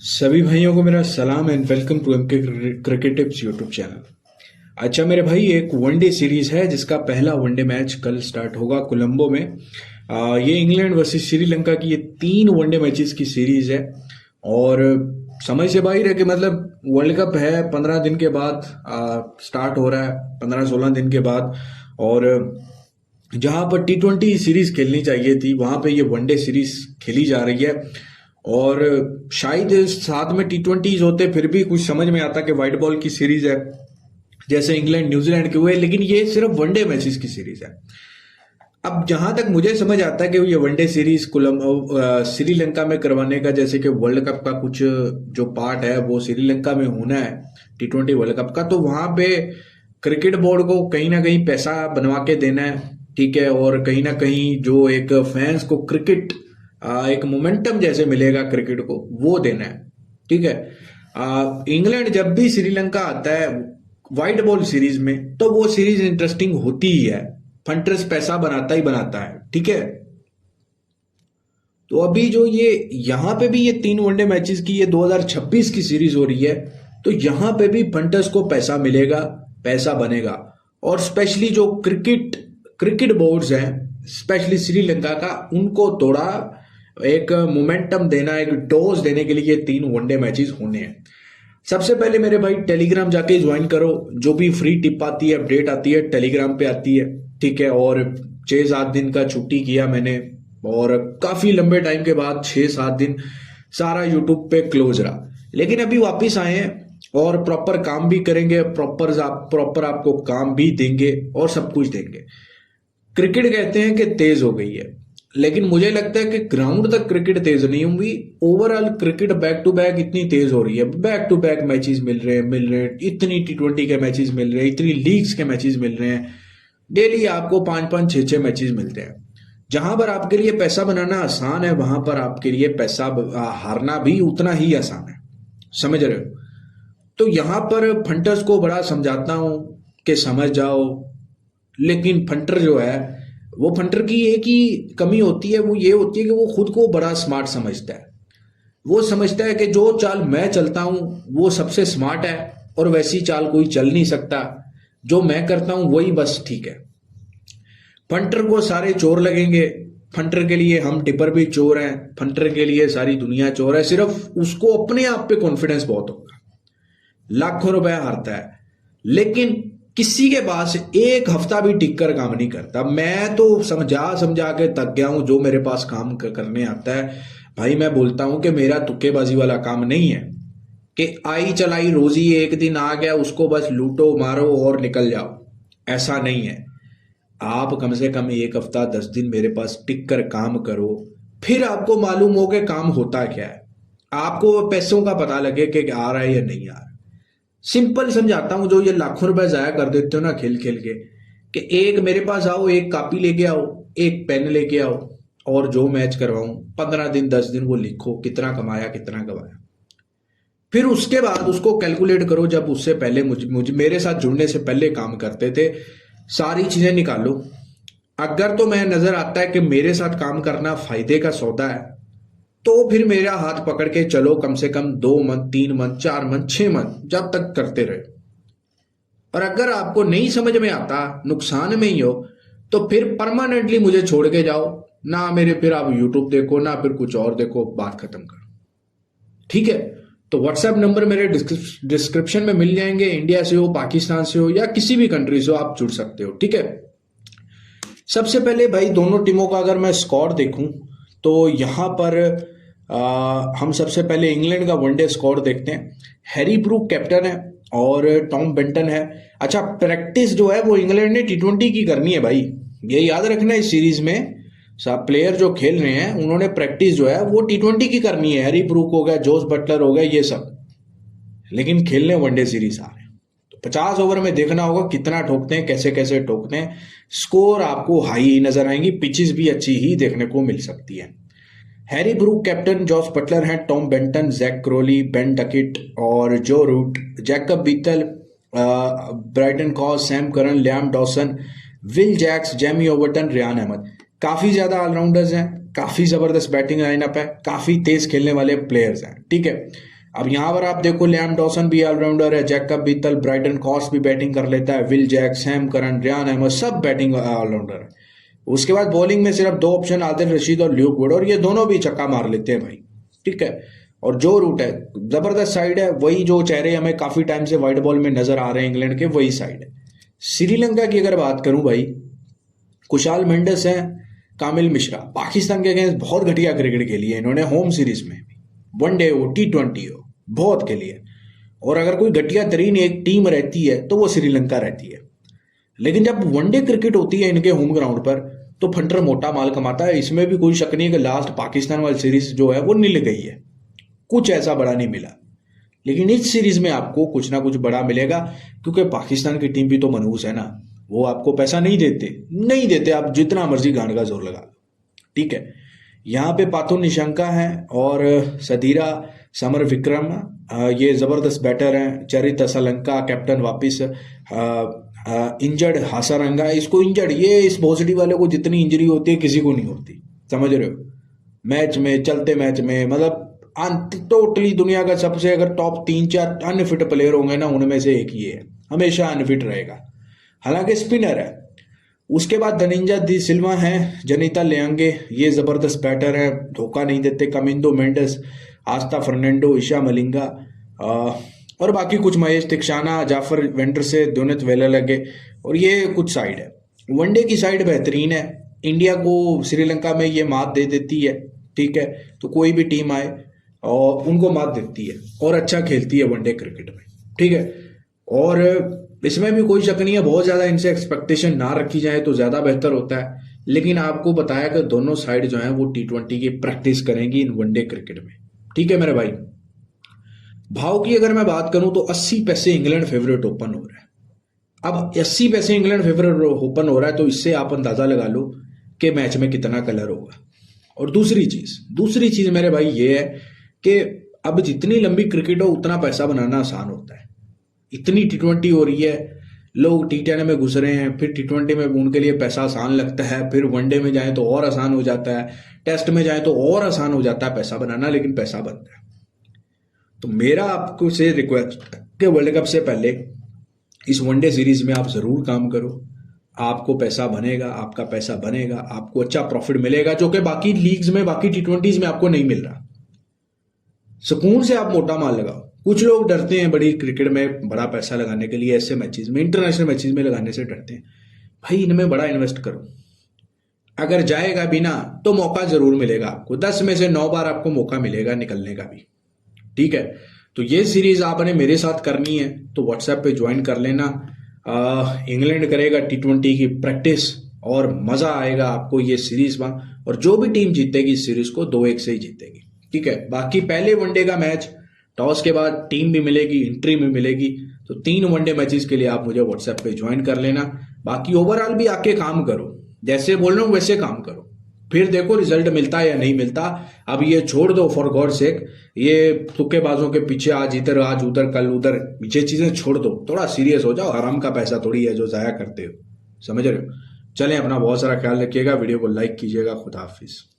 सभी भाइयों को मेरा सलाम and welcome to MK cricket tips YouTube channel. अच्छा मेरे भाई, एक वनडे सीरीज है जिसका पहला वनडे मैच कल स्टार्ट होगा कोलंबो में। ये इंग्लैंड वर्सेस श्रीलंका की ये 3 वनडे मैचेस की सीरीज है। और समझ से बाहर है कि मतलब वर्ल्ड कप है 15 दिन के बाद स्टार्ट हो रहा है, 15-16 दिन के बाद। और जहां पर T20 सीरीज खेलनी चाहिए थी वहां पे ये वनडे सीरीज खेली जा रही है। और शायद साथ में T20 होते फिर भी कुछ समझ में आता कि व्हाइट बॉल की सीरीज है जैसे इंग्लैंड न्यूजीलैंड के हुए, लेकिन ये सिर्फ वनडे मैचेस की सीरीज है। अब जहां तक मुझे समझ आता है कि ये वनडे सीरीज श्रीलंका में करवाने का, जैसे कि वर्ल्ड कप का कुछ जो पार्ट है वो श्रीलंका में होना है T20 वर्ल्ड कप का, तो वहां पे क्रिकेट बोर्ड को कहीं ना कहीं पैसा बनवा के देना है, ठीक है। और कहीं ना कहीं जो एक फैंस को क्रिकेट एक मोमेंटम जैसे मिलेगा क्रिकेट को, वो देना है, ठीक है। इंग्लैंड जब भी श्रीलंका आता है व्हाइट बॉल सीरीज में तो वो सीरीज इंटरेस्टिंग होती ही है, फंटर्स पैसा बनाता ही बनाता है, ठीक है। तो अभी जो ये यहां पे भी ये 3 वनडे मैचेस की ये 2026 की सीरीज हो रही है, तो यहां पे भी फंटर्स को पैसा मिलेगा, पैसा बनेगा। और स्पेशली जो क्रिकेट क्रिकेट बोर्ड्स हैं, स्पेशली श्रीलंका का, उनको थोड़ा एक मोमेंटम देना, एक डोज देने के लिए ये 3 वनडे मैचेस होने हैं। सबसे पहले मेरे भाई टेलीग्राम जाके ज्वाइन करो, जो भी फ्री टिप आती है, अपडेट आती है, टेलीग्राम पे आती है, ठीक है। और 6-7 दिन का छुट्टी किया मैंने, और काफी लंबे टाइम के बाद 6-7 दिन सारा यूट्यूब पे क्लोज रहा, लेकिन अभी वापिस आए हैं और प्रॉपर काम भी करेंगे, प्रॉपर आपको काम भी देंगे और सब कुछ देंगे। क्रिकेट कहते हैं कि तेज हो गई है, लेकिन मुझे लगता है कि ग्राउंड तक क्रिकेट तेज नहीं हुई। Overall cricket back to back इतनी तेज हो रही है, बैक टू बैक मैचेस मिल रहे हैं, इतनी T20 के मैचेस मिल रहे हैं, इतनी लीग्स के मैचेस मिल रहे हैं, डेली आपको 5-5, 6-6 मैचेस मिलते हैं। जहां पर आपके लिए पैसा बनाना आसान है, वहां पर आपके लिए पैसा हारना भी उतना ही आसान है, समझ रहे हो। तो यहां पर फंटर्स को बड़ा समझाता हूं कि समझ जाओ, लेकिन फंटर जो है, वो फंटर की एक ही कमी होती है, वो ये होती है कि वो खुद को बड़ा स्मार्ट समझता है। वो समझता है कि जो चाल मैं चलता हूं वो सबसे स्मार्ट है और वैसी चाल कोई चल नहीं सकता, जो मैं करता हूं वही बस ठीक है। फंटर को सारे चोर लगेंगे, फंटर के लिए हम टिपर भी चोर हैं, फंटर के लिए सारी दुनिया चोर है, सिर्फ उसको अपने आप पे कॉन्फिडेंस बहुत होगा, लाखों रुपए हारता है, लेकिन किसी के पास एक हफ्ता भी टिक कर काम नहीं करता। मैं तो समझा समझा के थक गया हूं, जो मेरे पास काम करने आता है भाई, मैं बोलता हूं कि मेरा तुक्केबाजी वाला काम नहीं है कि आई चलाई रोजी एक दिन आ गया उसको बस लूटो मारो और निकल जाओ, ऐसा नहीं है। आप कम से कम एक हफ्ता 10 दिन मेरे पास टिक कर काम करो, फिर आपको मालूम हो कि काम होता क्या है, आपको पैसों का पता लगे कि आ रहा है या नहीं आ रहा। सिंपल समझाता हूं, जो ये लाखों रुपए जाया कर देते हो ना खेल खेल के, कि एक मेरे पास आओ, एक कॉपी लेके आओ, एक पेन लेके आओ, और जो मैच करवाऊं 15 दिन 10 दिन वो लिखो कितना कमाया कितना गवाया। फिर उसके बाद उसको कैलकुलेट करो, जब उससे पहले मुझे मेरे साथ जुड़ने से पहले काम करते थे, सारी चीजें निकालो। अगर तो मैं नजर आता है कि मेरे साथ काम करना फायदे का सौदा है, तो फिर मेरा हाथ पकड़ के चलो, कम से कम 2 मंथ 3 मंथ 4 मंथ 6 मंथ जब तक करते रहे। और अगर आपको नहीं समझ में आता, नुकसान में ही हो, तो फिर परमानेंटली मुझे छोड़ के जाओ ना, मेरे फिर आप यूट्यूब देखो ना, फिर कुछ और देखो, बात खत्म करो, ठीक है। तो व्हाट्सएप नंबर मेरे डिस्क्रिप्शन में मिल जाएंगे, इंडिया से हो, पाकिस्तान से हो, या किसी भी कंट्री से हो, आप जुड़ सकते हो, ठीक है। सबसे पहले भाई दोनों टीमों का अगर मैं स्कोर देखूं, तो यहां पर हम सबसे पहले इंग्लैंड का वनडे स्कोर देखते हैं। हैरी ब्रूक कैप्टन है और टॉम बेंटन है। अच्छा, प्रैक्टिस जो है वो इंग्लैंड ने T20 की करनी है भाई, ये याद रखना। इस सीरीज में सब प्लेयर जो खेल रहे हैं उन्होंने प्रैक्टिस जो है वो T20 की करनी है। हैरी ब्रूक हो गया, जोस बटलर हो गया, ये सब, लेकिन खेलने वनडे सीरीज आ रहे हैं, तो 50 ओवर में देखना होगा कितना ठोकते हैं, कैसे कैसे ठोकते हैं। स्कोर आपको हाई नजर आएंगी, पिचेस भी अच्छी ही देखने को मिल सकती है। Harry Brook captain, Jos Buttler हैं, Tom Banton, Zak Crawley, Ben Duckett और Joe Root, Jacob Bethell, Brydon Carse, Sam Curran, Liam Dawson, Will Jacks, Jamie Overton, Rehan Ahmed. काफी ज्यादा ऑलराउंडर्स हैं, काफी जबरदस्त बैटिंग लाइनअप है, काफी तेज खेलने वाले प्लेयर्स हैं, ठीक है। अब यहां पर आप देखो, लियाम डॉसन भी ऑलराउंडर है, जैकब बीतल, ब्राइटन कॉस भी बैटिंग कर लेता है, Will Jacks, Sam Curran, Rehan Ahmed, सब बैटिंग ऑलराउंडर है। उसके बाद बॉलिंग में सिर्फ दो ऑप्शन, आदिल रशीद और ल्यूक वुड, और ये दोनों भी छक्का मार लेते हैं भाई, ठीक है। और जो रूट है, जबरदस्त साइड है, वही जो चेहरे हमें काफी टाइम से व्हाइट बॉल में नजर आ रहे हैं इंग्लैंड के, वही साइड है। श्रीलंका की अगर बात करूं भाई, कुशाल मेंडिस है, कामिल मिश्रा, पाकिस्तान के अगेंस्ट बहुत घटिया क्रिकेट खेली है इन्होंने होम सीरीज में, वनडे हो, T20 हो, बहुत खेली है। और अगर कोई घटिया तरीन एक टीम रहती है तो वो श्रीलंका रहती है। लेकिन जब वनडे क्रिकेट होती है इनके होम ग्राउंड पर, तो फंटर मोटा माल कमाता है, इसमें भी कोई शक नहीं है कि लास्ट पाकिस्तान वाली सीरीज जो है वो नील गई है, कुछ ऐसा बड़ा नहीं मिला। लेकिन इस सीरीज में आपको कुछ ना कुछ बड़ा मिलेगा, क्योंकि पाकिस्तान की टीम भी तो मनहूस है ना, वो आपको पैसा नहीं देते, आप जितना मर्जी गांड का जोर लगा लो, ठीक है। यहाँ पे पाथो निशंका है और सदीरा समर विक्रम, ये जबरदस्त बैटर हैं। चरित असलंका कैप्टन वापिस, इंजर्ड हासारंगा, इसको इंजर्ड, ये इस पॉजिटिव वाले को जितनी इंजरी होती है किसी को नहीं होती, समझ रहे हो। मैच में, चलते मैच में, मतलब टोटली दुनिया का सबसे अगर टॉप 3-4 अनफिट प्लेयर होंगे ना, उनमें से एक ये है, हमेशा अनफिट रहेगा, हालांकि स्पिनर है। उसके बाद धनिंजा दी सिल्वा है, जनीता लेंगे, ये जबरदस्त बैटर है, धोखा नहीं देते। कमिंदो मेंडस, आस्था फर्नांडो, ईशा मलिंगा, और बाकी कुछ महेश तिक्षाना, जाफर वेंडर से, दोनित वेला लगे, और ये कुछ साइड है। वनडे की साइड बेहतरीन है, इंडिया को श्रीलंका में ये मात दे देती है, ठीक है। तो कोई भी टीम आए और उनको मात देती है और अच्छा खेलती है वनडे क्रिकेट में, ठीक है। और इसमें भी कोई शक नहीं है, बहुत ज्यादा इनसे एक्सपेक्टेशन ना रखी जाए तो ज्यादा बेहतर होता है। लेकिन आपको बताया कि दोनों साइड जो है वो T20 की प्रैक्टिस करेंगी इन वनडे क्रिकेट में, ठीक है मेरे भाई। भाव की अगर मैं बात करूं तो 80 पैसे इंग्लैंड फेवरेट ओपन हो रहा है। अब 80 पैसे इंग्लैंड फेवरेट ओपन हो रहा है, तो इससे आप अंदाजा लगा लो कि मैच में कितना कलर होगा। और दूसरी चीज मेरे भाई ये है कि अब जितनी लंबी क्रिकेट हो उतना पैसा बनाना आसान होता है। इतनी T20 हो रही है, लोग T10 में घुस रहे हैं, फिर T20 में उनके लिए पैसा आसान लगता है, फिर वनडे में जाए तो और आसान हो जाता है, टेस्ट में जाए तो और आसान हो जाता है पैसा बनाना, लेकिन पैसा बनता है। तो मेरा आपको से रिक्वेस्ट है कि वर्ल्ड कप से पहले इस वनडे सीरीज में आप जरूर काम करो, आपको पैसा बनेगा, आपका पैसा बनेगा, आपको अच्छा प्रॉफिट मिलेगा, जो कि बाकी लीग्स में, बाकी T20s में आपको नहीं मिल रहा। सुकून से आप मोटा माल लगाओ। कुछ लोग डरते हैं बड़ी क्रिकेट में बड़ा पैसा लगाने के लिए, ऐसे मैचेस में, इंटरनेशनल मैचेस में लगाने से डरते हैं। भाई इनमें बड़ा इन्वेस्ट करो, अगर जाएगा भी ना तो मौका जरूर मिलेगा आपको, 10 में से 9 बार आपको मौका मिलेगा निकलने का भी, ठीक है। तो ये सीरीज आपने मेरे साथ करनी है तो व्हाट्सएप पे ज्वाइन कर लेना। इंग्लैंड करेगा T20 की प्रैक्टिस और मजा आएगा आपको ये सीरीज में, और जो भी टीम जीतेगी इस सीरीज को 2-1 से ही जीतेगी, ठीक है। बाकी पहले वनडे का मैच, टॉस के बाद टीम भी मिलेगी, एंट्री भी मिलेगी, तो 3 वनडे मैचेस के लिए आप मुझे व्हाट्सएप पे ज्वाइन कर लेना। बाकी ओवरऑल भी आके काम करो, जैसे बोल रहा हूँ वैसे काम करो, फिर देखो रिजल्ट मिलता है या नहीं मिलता। अब ये छोड़ दो फॉर गॉड सेक, ये तुक्केबाजों के पीछे आज इधर आज उधर कल उधर, ये चीजें छोड़ दो, थोड़ा सीरियस हो जाओ। आराम का पैसा थोड़ी है जो जाया करते हो, समझ रहे हो। चलें, अपना बहुत सारा ख्याल रखिएगा, वीडियो को लाइक कीजिएगा। खुदा हाफिज।